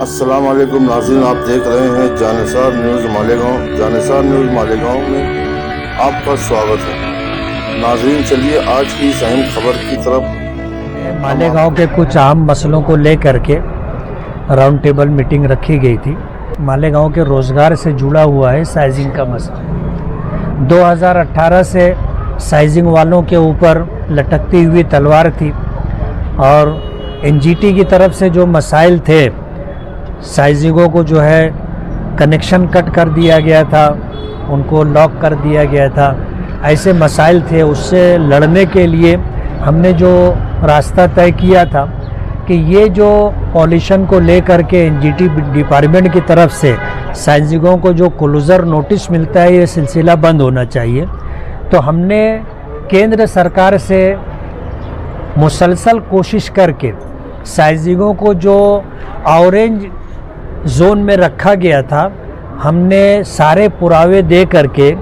अस्सलाम वालेकुम नाज़रीन, आप देख रहे हैं जानिसार न्यूज़ मालेगांव। जानिसार न्यूज़ मालेगांव में आपका स्वागत है। नाज़रीन, चलिए आज की इस अहम खबर की तरफ। मालेगांव के कुछ अहम मसलों को लेकर के राउंड टेबल मीटिंग रखी गई थी। मालेगांव के रोज़गार से जुड़ा हुआ है साइजिंग का मसला। 2018 से साइजिंग वालों के ऊपर लटकती हुई तलवार थी और एनजीटी की तरफ से जो मसाइल थे, साइजिंगों को जो है कनेक्शन कट कर दिया गया था, उनको लॉक कर दिया गया था, ऐसे मसाइल थे। उससे लड़ने के लिए हमने जो रास्ता तय किया था कि ये जो पॉल्यूशन को लेकर के एनजीटी डिपार्टमेंट की तरफ से साइजिंगों को जो क्लोजर नोटिस मिलता है, ये सिलसिला बंद होना चाहिए। तो हमने केंद्र सरकार से मुसलसल कोशिश करके साइजिंगों को जो ऑरेंज जोन में रखा गया था, हमने सारे पुरावे दे करके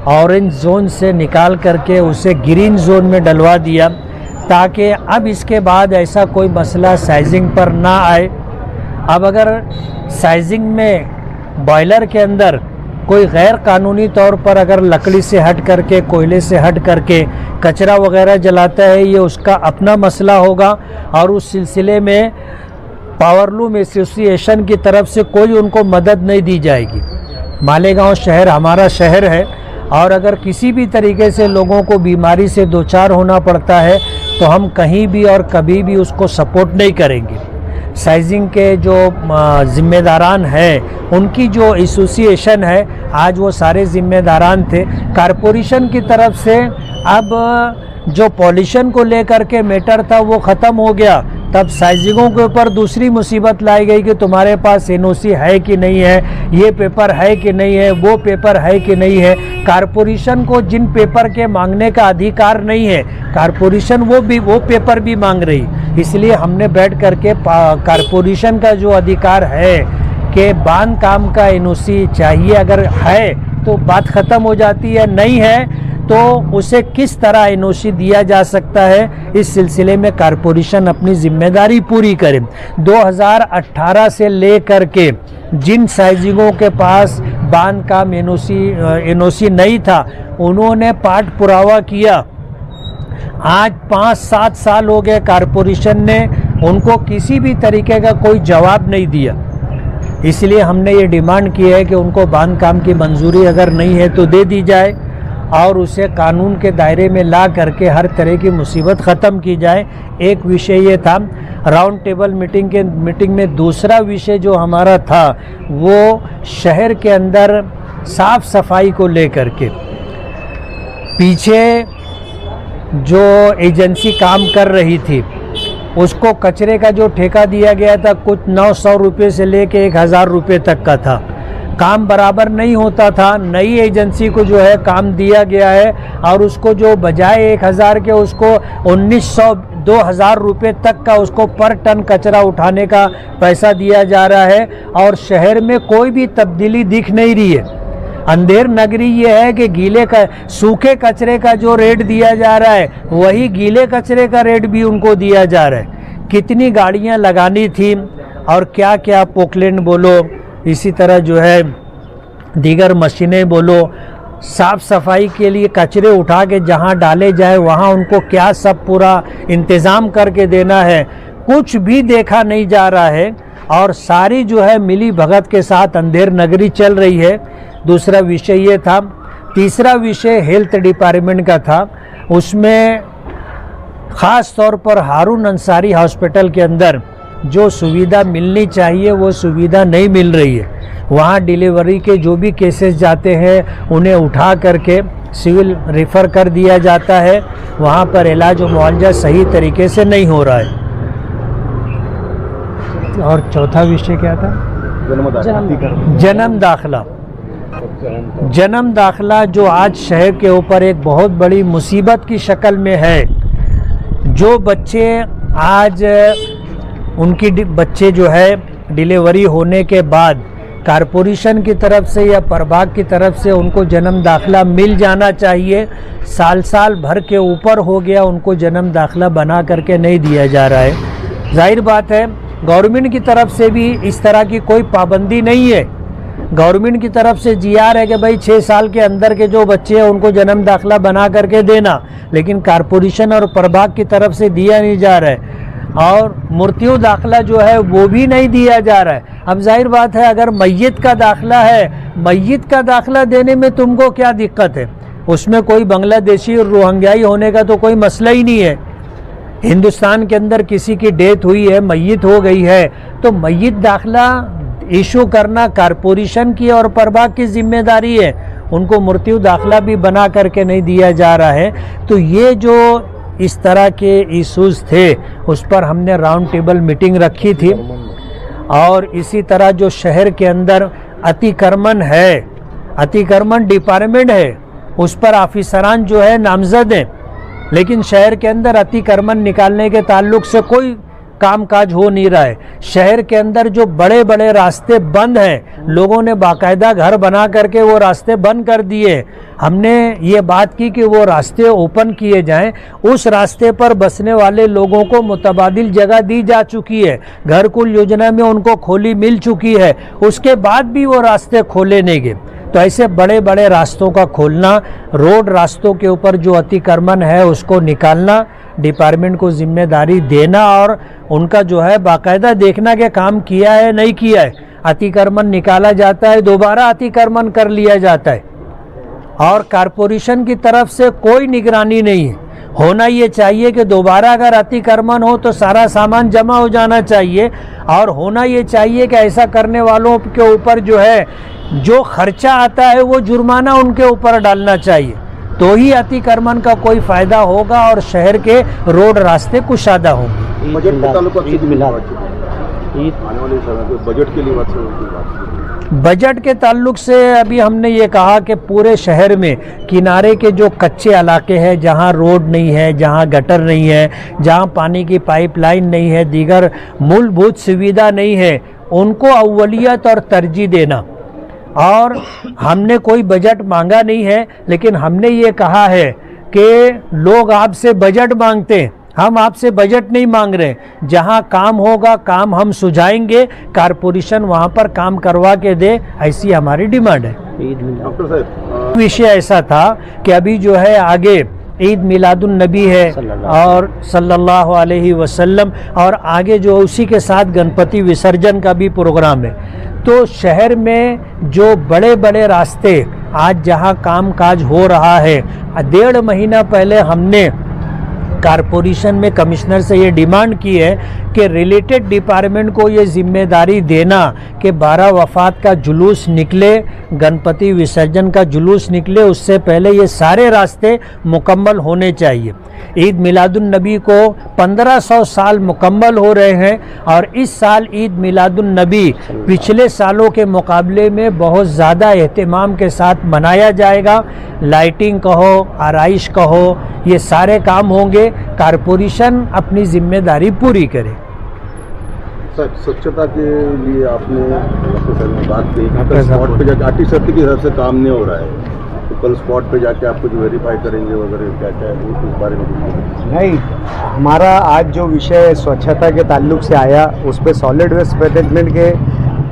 ऑरेंज जोन से निकाल करके उसे ग्रीन जोन में डलवा दिया, ताकि अब इसके बाद ऐसा कोई मसला साइजिंग पर ना आए। अब अगर साइजिंग में बॉयलर के अंदर कोई गैर कानूनी तौर पर अगर लकड़ी से हट करके, कोयले से हट करके कचरा वगैरह जलाता है, ये उसका अपना मसला होगा और उस सिलसिले में पावरलूम एसोसिएशन की तरफ से कोई उनको मदद नहीं दी जाएगी। मालेगांव शहर हमारा शहर है और अगर किसी भी तरीके से लोगों को बीमारी से दो चार होना पड़ता है तो हम कहीं भी और कभी भी उसको सपोर्ट नहीं करेंगे। साइजिंग के जो ज़िम्मेदारान हैं, उनकी जो एसोसिएशन है, आज वो सारे ज़िम्मेदारान थे। कारपोरेशन की तरफ से अब जो पॉल्यूशन को लेकर के मैटर था वो ख़त्म हो गया। तब साइजिंगों के ऊपर दूसरी मुसीबत लाई गई कि तुम्हारे पास एनओसी है कि नहीं है, ये पेपर है कि नहीं है, वो पेपर है कि नहीं है। कारपोरेशन को जिन पेपर के मांगने का अधिकार नहीं है, कारपोरेशन वो पेपर भी मांग रही। इसलिए हमने बैठ करके कारपोरेशन का जो अधिकार है कि बांध काम का एनओसी चाहिए, अगर है तो बात ख़त्म हो जाती है, नहीं है तो उसे किस तरह एनओसी दिया जा सकता है, इस सिलसिले में कारपोरेशन अपनी जिम्मेदारी पूरी करे। 2018 से लेकर के जिन साइजिंगों के पास बांध काम एनओसी नहीं था, उन्होंने पाठ पुरावा किया। आज 5-7 साल हो गए, कारपोरेशन ने उनको किसी भी तरीके का कोई जवाब नहीं दिया। इसलिए हमने ये डिमांड की है कि उनको बांध काम की मंजूरी अगर नहीं है तो दे दी जाए और उसे कानून के दायरे में ला करके हर तरह की मुसीबत ख़त्म की जाए। एक विषय ये था। राउंड टेबल मीटिंग में दूसरा विषय जो हमारा था वो शहर के अंदर साफ़ सफाई को लेकर के। पीछे जो एजेंसी काम कर रही थी उसको कचरे का जो ठेका दिया गया था, कुछ 900 रुपये से लेके 1000 रुपये तक का था। काम बराबर नहीं होता था। नई एजेंसी को जो है काम दिया गया है और उसको जो बजाय 1000 के उसको 1900-2000 रुपये तक का उसको पर टन कचरा उठाने का पैसा दिया जा रहा है और शहर में कोई भी तब्दीली दिख नहीं रही है। अंधेर नगरी ये है कि सूखे कचरे का जो रेट दिया जा रहा है वही गीले कचरे का रेट भी उनको दिया जा रहा है। कितनी गाड़ियां लगानी थी और क्या क्या पोकलैंड बोलो, इसी तरह जो है दीगर मशीनें बोलो, साफ़ सफाई के लिए कचरे उठा के जहाँ डाले जाए वहाँ उनको क्या सब पूरा इंतज़ाम करके देना है, कुछ भी देखा नहीं जा रहा है और सारी जो है मिली भगत के साथ अंधेर नगरी चल रही है। दूसरा विषय ये था। तीसरा विषय हेल्थ डिपार्टमेंट का था। उसमें ख़ास तौर पर हारून अंसारी हॉस्पिटल के अंदर जो सुविधा मिलनी चाहिए वो सुविधा नहीं मिल रही है। वहाँ डिलीवरी के जो भी केसेस जाते हैं उन्हें उठा करके सिविल रेफ़र कर दिया जाता है। वहाँ पर इलाज और मुआवजा सही तरीके से नहीं हो रहा है। और चौथा विषय क्या था? जन्म दाखिला जो आज शहर के ऊपर एक बहुत बड़ी मुसीबत की शक्ल में है। जो बच्चे आज उनकी बच्चे जो है डिलीवरी होने के बाद कारपोरेशन की तरफ से या प्रभाग की तरफ से उनको जन्म दाखिला मिल जाना चाहिए, साल भर के ऊपर हो गया, उनको जन्म दाखिला बना करके नहीं दिया जा रहा है। जाहिर बात है गवर्नमेंट की तरफ से भी इस तरह की कोई पाबंदी नहीं है। गवर्नमेंट की तरफ से जीआर है कि भाई 6 साल के अंदर के जो बच्चे हैं उनको जन्म दाखिला बना करके देना, लेकिन कारपोरेशन और प्रभाग की तरफ से दिया नहीं जा रहा है और मृत्यु दाखिला जो है वो भी नहीं दिया जा रहा है। अब जाहिर बात है, अगर मैयत का दाखिला है, मैयत का दाखिला देने में तुमको क्या दिक्कत है? उसमें कोई बांग्लादेशी और रोहिंग्याई होने का तो कोई मसला ही नहीं है। हिंदुस्तान के अंदर किसी की डेथ हुई है, मैयत हो गई है, तो मैयत दाखिला इशू करना कारपोरेशन की और प्रभाग की जिम्मेदारी है। उनको मृत्यु दाखिला भी बना करके नहीं दिया जा रहा है। तो ये जो इस तरह के इशूज़ थे उस पर हमने राउंड टेबल मीटिंग रखी थी। और इसी तरह जो शहर के अंदर अतिक्रमण है, अतिक्रमण डिपार्टमेंट है, उस पर ऑफिसरान जो है नामजद हैं, लेकिन शहर के अंदर अतिक्रमण निकालने के ताल्लुक से कोई कामकाज हो नहीं रहा है। शहर के अंदर जो बड़े बड़े रास्ते बंद हैं, लोगों ने बाकायदा घर बना करके वो रास्ते बंद कर दिए। हमने ये बात की कि वो रास्ते ओपन किए जाएं। उस रास्ते पर बसने वाले लोगों को मुतबादिल जगह दी जा चुकी है, घरकुल योजना में उनको खोली मिल चुकी है, उसके बाद भी वो रास्ते खोले नहीं गए। तो ऐसे बड़े बड़े रास्तों का खोलना, रोड रास्तों के ऊपर जो अतिक्रमण है उसको निकालना, डिपार्टमेंट को जिम्मेदारी देना और उनका जो है बाकायदा देखना कि काम किया है नहीं किया है। अतिक्रमण निकाला जाता है, दोबारा अतिक्रमण कर लिया जाता है और कारपोरेशन की तरफ से कोई निगरानी नहीं है। होना ये चाहिए कि दोबारा अगर अतिक्रमण हो तो सारा सामान जमा हो जाना चाहिए और होना ये चाहिए कि ऐसा करने वालों के ऊपर जो है जो खर्चा आता है वो जुर्माना उनके ऊपर डालना चाहिए, तो ही अतिक्रमण का कोई फ़ायदा होगा और शहर के रोड रास्ते कुशादा होंगे। बजट के ताल्लुक आने वाले समय पे बजट के लिए बात बजट के ताल्लुक से अभी हमने ये कहा कि पूरे शहर में किनारे के जो कच्चे इलाके हैं, जहाँ रोड नहीं है, जहाँ गटर नहीं है, जहाँ पानी की पाइपलाइन नहीं है, दीगर मूलभूत सुविधा नहीं है, उनको अव्वलियत और तरजीह देना। और हमने कोई बजट मांगा नहीं है, लेकिन हमने ये कहा है कि लोग आपसे बजट मांगते हैं, हम आपसे बजट नहीं मांग रहे। जहां काम होगा काम हम सुझाएंगे, कारपोरेशन वहां पर काम करवा के दे, ऐसी हमारी डिमांड है। डॉक्टर साहब, विषय ऐसा था कि अभी जो है आगे ईद मिलादुन नबी है और सल्लल्लाहु अलैहि वसल्लम, और आगे जो उसी के साथ गणपति विसर्जन का भी प्रोग्राम है। तो शहर में जो बड़े बड़े रास्ते आज जहां काम काज हो रहा है, 1.5 महीना पहले हमने कारपोरेशन में कमिश्नर से ये डिमांड की है कि रिलेटेड डिपार्टमेंट को ये जिम्मेदारी देना कि 12 वफात का जुलूस निकले, गणपति विसर्जन का जुलूस निकले, उससे पहले ये सारे रास्ते मुकम्मल होने चाहिए। ईद मिलादुन नबी को 1500 साल मुकम्मल हो रहे हैं और इस साल ईद मिलादुन नबी पिछले सालों के मुकाबले में बहुत ज़्यादा एहतमाम के साथ मनाया जाएगा। लाइटिंग कहो, आराइश कहो, ये सारे काम होंगे। कारपोरेशन अपनी जिम्मेदारी पूरी करे। सर, स्वच्छता के लिए आपने डॉक्टर साहब ने बात की, स्पॉट पे जाके आर्टिस्ट के हिसाब से काम नहीं हो रहा है, तो कल स्पॉट पे जाके आप कुछ वेरीफाई करेंगे वगैरह, क्या क्या है उस बारे में कुछ नहीं। हमारा आज जो विषय स्वच्छता के ताल्लुक से आया, उस पर सॉलिड वेस्ट मैनेजमेंट के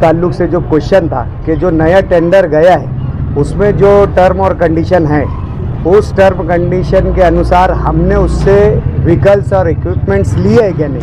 ताल्लुक से जो क्वेश्चन था कि जो नया टेंडर गया है उसमें जो टर्म और कंडीशन है, उस टर्म कंडीशन के अनुसार हमने उससे व्हीकल्स और इक्विपमेंट्स लिए है क्या नहीं,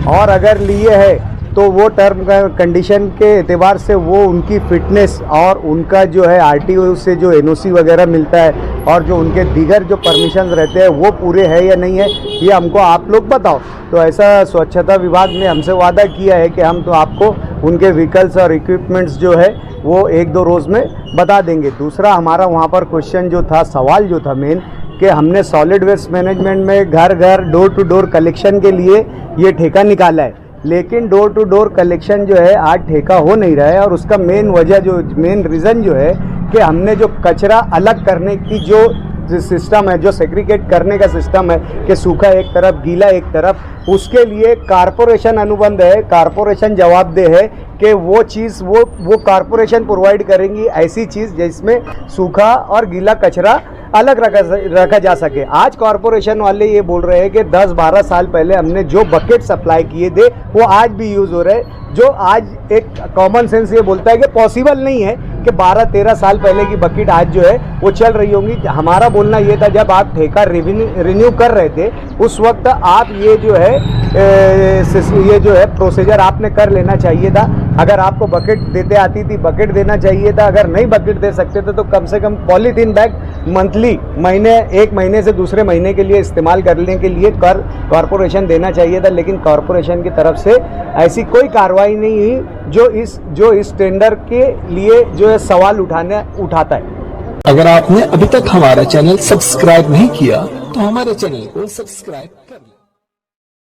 और अगर लिए है तो वो टर्म कंडीशन के एतबार से वो उनकी फिटनेस और उनका जो है आरटीओ से जो एनओसी वगैरह मिलता है और जो उनके दीगर जो परमिशंस रहते हैं वो पूरे है या नहीं है, ये हमको आप लोग बताओ। तो ऐसा स्वच्छता विभाग ने हमसे वादा किया है कि हम तो आपको उनके व्हीकल्स और इक्विपमेंट्स जो है वो 1-2 रोज़ में बता देंगे। दूसरा हमारा वहाँ पर क्वेश्चन जो था, सवाल जो था मेन, कि हमने सॉलिड वेस्ट मैनेजमेंट में घर घर डोर टू डोर कलेक्शन के लिए ये ठेका निकाला है, लेकिन डोर टू डोर कलेक्शन जो है आज ठेका हो नहीं रहा है। और उसका मेन वजह जो मेन रीज़न जो है कि हमने जो कचरा अलग करने की जो सिस्टम है, जो सेग्रीगेट करने का सिस्टम है कि सूखा एक तरफ गीला एक तरफ, उसके लिए कारपोरेशन अनुबंध है, कारपोरेशन जवाबदेह है कि वो चीज़ वो कारपोरेशन प्रोवाइड करेंगी ऐसी चीज़ जिसमें सूखा और गीला कचरा अलग रखा जा सके। आज कॉरपोरेशन वाले ये बोल रहे हैं कि 10-12 साल पहले हमने जो बकेट सप्लाई किए थे वो आज भी यूज़ हो रहे हैं, जो आज एक कॉमन सेंस ये बोलता है कि पॉसिबल नहीं है कि 12-13 साल पहले की बकेट आज जो है वो चल रही होंगी। हमारा बोलना ये था, जब आप ठेका रिन्यू कर रहे थे उस वक्त आप ये जो है प्रोसीजर आपने कर लेना चाहिए था। अगर आपको बकेट देते आती थी बकेट देना चाहिए था, अगर नहीं बकेट दे सकते थे तो कम से कम पॉलीथीन बैग मंथली एक महीने से दूसरे महीने के लिए इस्तेमाल करने के लिए कर कॉरपोरेशन देना चाहिए था। लेकिन कॉरपोरेशन की तरफ से ऐसी कोई कार्रवाई नहीं हुई जो इस टेंडर के लिए जो है सवाल उठाता है। अगर आपने अभी तक हमारा चैनल सब्सक्राइब नहीं किया तो हमारे चैनल को सब्सक्राइब कर लें।